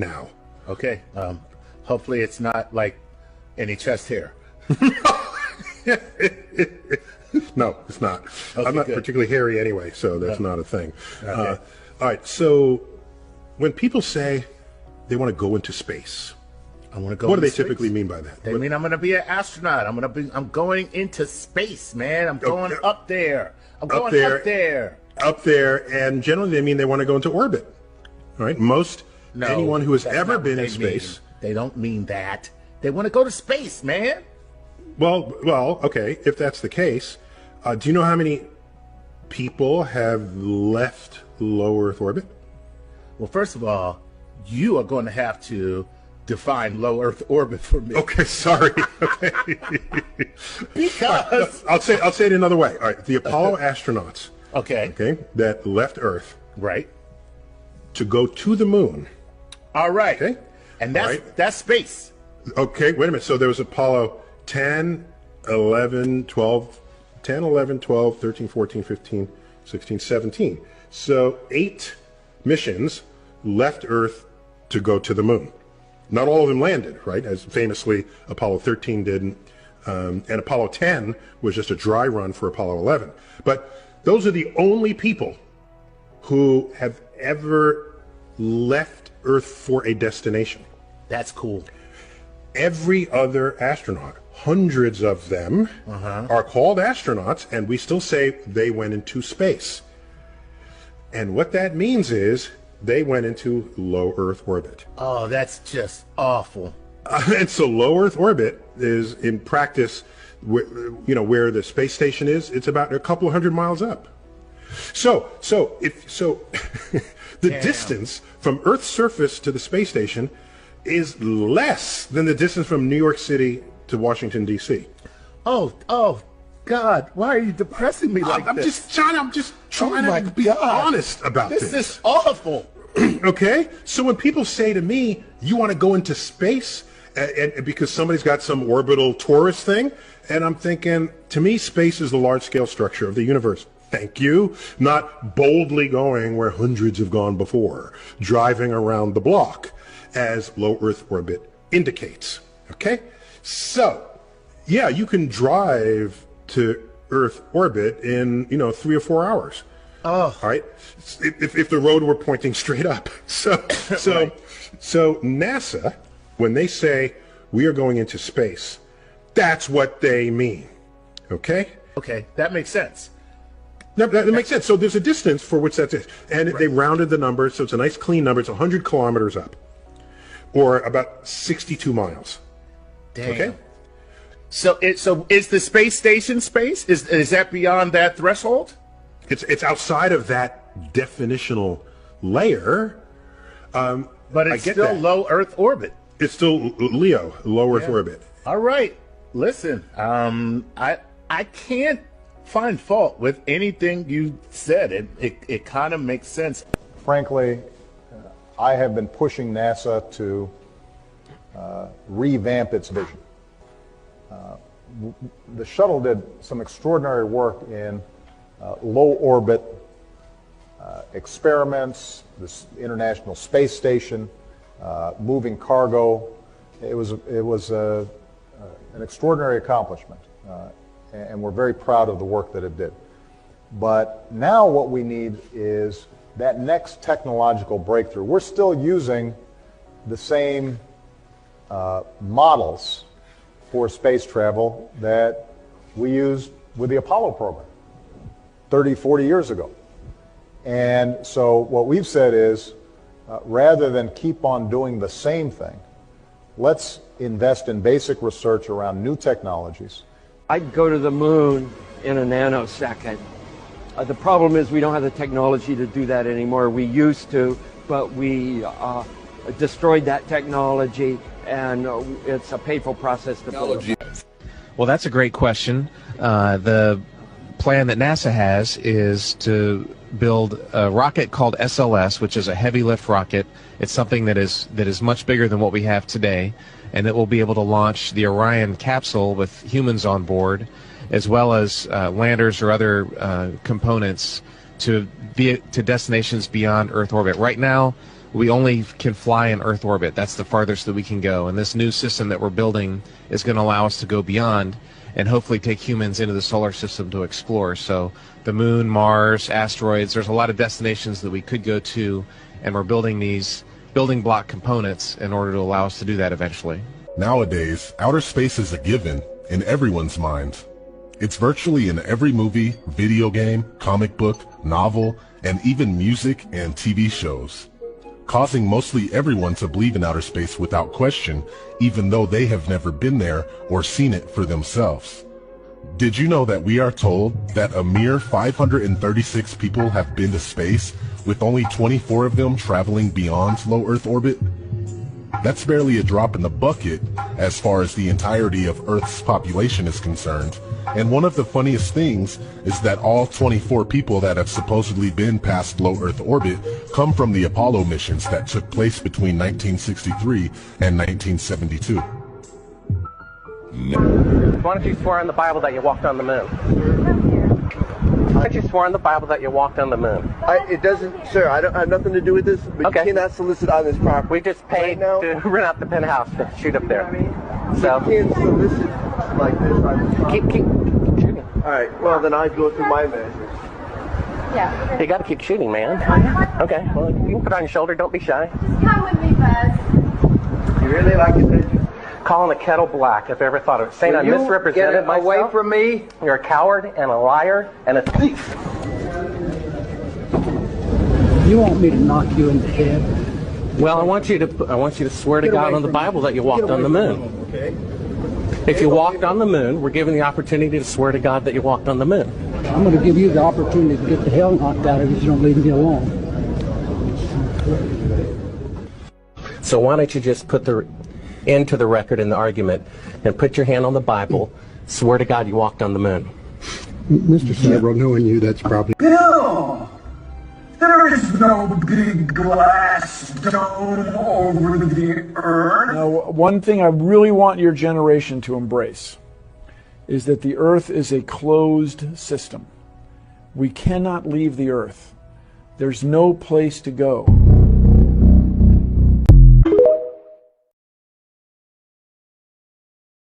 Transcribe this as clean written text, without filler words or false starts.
now. Okay. Hopefully it's not like any chest hair. No, it's not. Okay, I'm not good. particularly hairy anyway, so that's not a thing. Okay. All right, so when people say they want to go into space, I want to go. what do they into space. typically mean by that? They mean I'm going to be an astronaut. I'm going into space, man. I'm going up there. I'm going up there. Up there, and generally they mean they want to go into orbit. All right, anyone who has ever been in space. They don't mean that. They want to go to space, man. Well, okay, if that's the case, do you know how many people have left low Earth orbit? Well, first of all, you are going to have to define low Earth orbit for me. Okay, sorry. Okay. Because I'll say it another way. All right, the Apollo astronauts. Okay, that left Earth. Right. To go to the moon. All right. Okay. And that's space. Okay, wait a minute. So there was Apollo 10, 11, 12, 10, 11, 12, 13, 14, 15, 16, 17. So 8 missions left Earth to go to the moon. Not all of them landed, right? As famously Apollo 13 didn't. And Apollo 10 was just a dry run for Apollo 11. But those are the only people who have ever left Earth for a destination. That's cool. Every other astronaut, hundreds of them, are called astronauts, and we still say they went into space. And what that means is they went into low Earth orbit. Oh, that's just awful. And so low Earth orbit is, in practice, where the space station is. It's about a couple of 100 miles up. So the distance from Earth's surface to the space station is less than the distance from New York City to Washington, D.C. Oh, God, why are you depressing me like this? I'm just trying to be honest about this. This is awful. Okay? So when people say to me, you want to go into space, and because somebody's got some orbital tourist thing, and I'm thinking, to me, space is the large-scale structure of the universe. Thank you. Not boldly going where hundreds have gone before, driving around the block, as low Earth orbit indicates. Okay? So, yeah, you can drive to Earth orbit in, 3 or 4 hours. Oh. All right? If the road were pointing straight up. So NASA, when they say we are going into space, that's what they mean. Okay? Okay, that makes sense. No, that makes sense. So there's a distance for which that's it. And they rounded the number, so it's a nice clean number. It's 100 kilometers up, or about 62 miles. Damn. Okay? So is the space station space? Is that beyond that threshold? It's outside of that definitional layer. But it's still low Earth orbit. It's still LEO, low Earth orbit. All right. Listen, I can't find fault with anything you said. It kind of makes sense. Frankly, I have been pushing NASA to revamp its vision. The shuttle did some extraordinary work in low orbit experiments, this International Space Station, moving cargo. It was an extraordinary accomplishment, and we're very proud of the work that it did. But now what we need is that next technological breakthrough. We're still using the same models for space travel that we used with the Apollo program 30, 40 years ago. And so what we've said is, rather than keep on doing the same thing, let's invest in basic research around new technologies. I'd go to the moon in a nanosecond. The problem is we don't have the technology to do that anymore. We used to, but we destroyed that technology, and it's a painful process to build. Well, that's a great question. The plan that NASA has is to build a rocket called SLS, which is a heavy lift rocket. It's something that is much bigger than what we have today, and that will be able to launch the Orion capsule with humans on board, as well as landers or other components to destinations beyond Earth orbit. Right now, we only can fly in Earth orbit. That's the farthest that we can go. And this new system that we're building is going to allow us to go beyond and hopefully take humans into the solar system to explore. So the moon, Mars, asteroids, there's a lot of destinations that we could go to, and we're building these building block components in order to allow us to do that eventually. Nowadays, outer space is a given in everyone's mind. It's virtually in every movie, video game, comic book, novel, and even music and TV shows, causing mostly everyone to believe in outer space without question, even though they have never been there or seen it for themselves. Did you know that we are told that a mere 536 people have been to space, with only 24 of them traveling beyond low Earth orbit? That's barely a drop in the bucket as far as the entirety of Earth's population is concerned. And one of the funniest things is that all 24 people that have supposedly been past low Earth orbit come from the Apollo missions that took place between 1963 and 1972. Why don't you swear on the Bible that you walked on the moon? Why don't you swear on the Bible that you walked on the moon? It doesn't, sir, I don't have nothing to do with this, but Okay. you cannot solicit on this property. We just paid to rent out the penthouse to shoot up there. So You can't solicit like this on this property. keep shooting. All right, well, then I'd go through my measures. Yeah. You got to keep shooting, man. Okay, well, you can put it on your shoulder. Don't be shy. Come with me, Buzz. You really like attention? Calling the kettle black, if I ever thought of it. Saying I misrepresented myself. Away from me. You're a coward and a liar and a thief. You want me to knock you in the head? Well, I want you to swear to Get God away on the from Bible me. that you walked Get on the away moon. Okay. If you walked on the moon, we're given the opportunity to swear to God that you walked on the moon. I'm going to give you the opportunity to get the hell knocked out of you if you don't leave me alone. So why don't you just put the end to the record in the argument and put your hand on the Bible, swear to God you walked on the moon. Mr. Sabro, knowing you, that's probably... Bill, there is no big glass dome over the earth. Now, one thing I really want your generation to embrace is that the earth is a closed system. We cannot leave the earth. There's no place to go.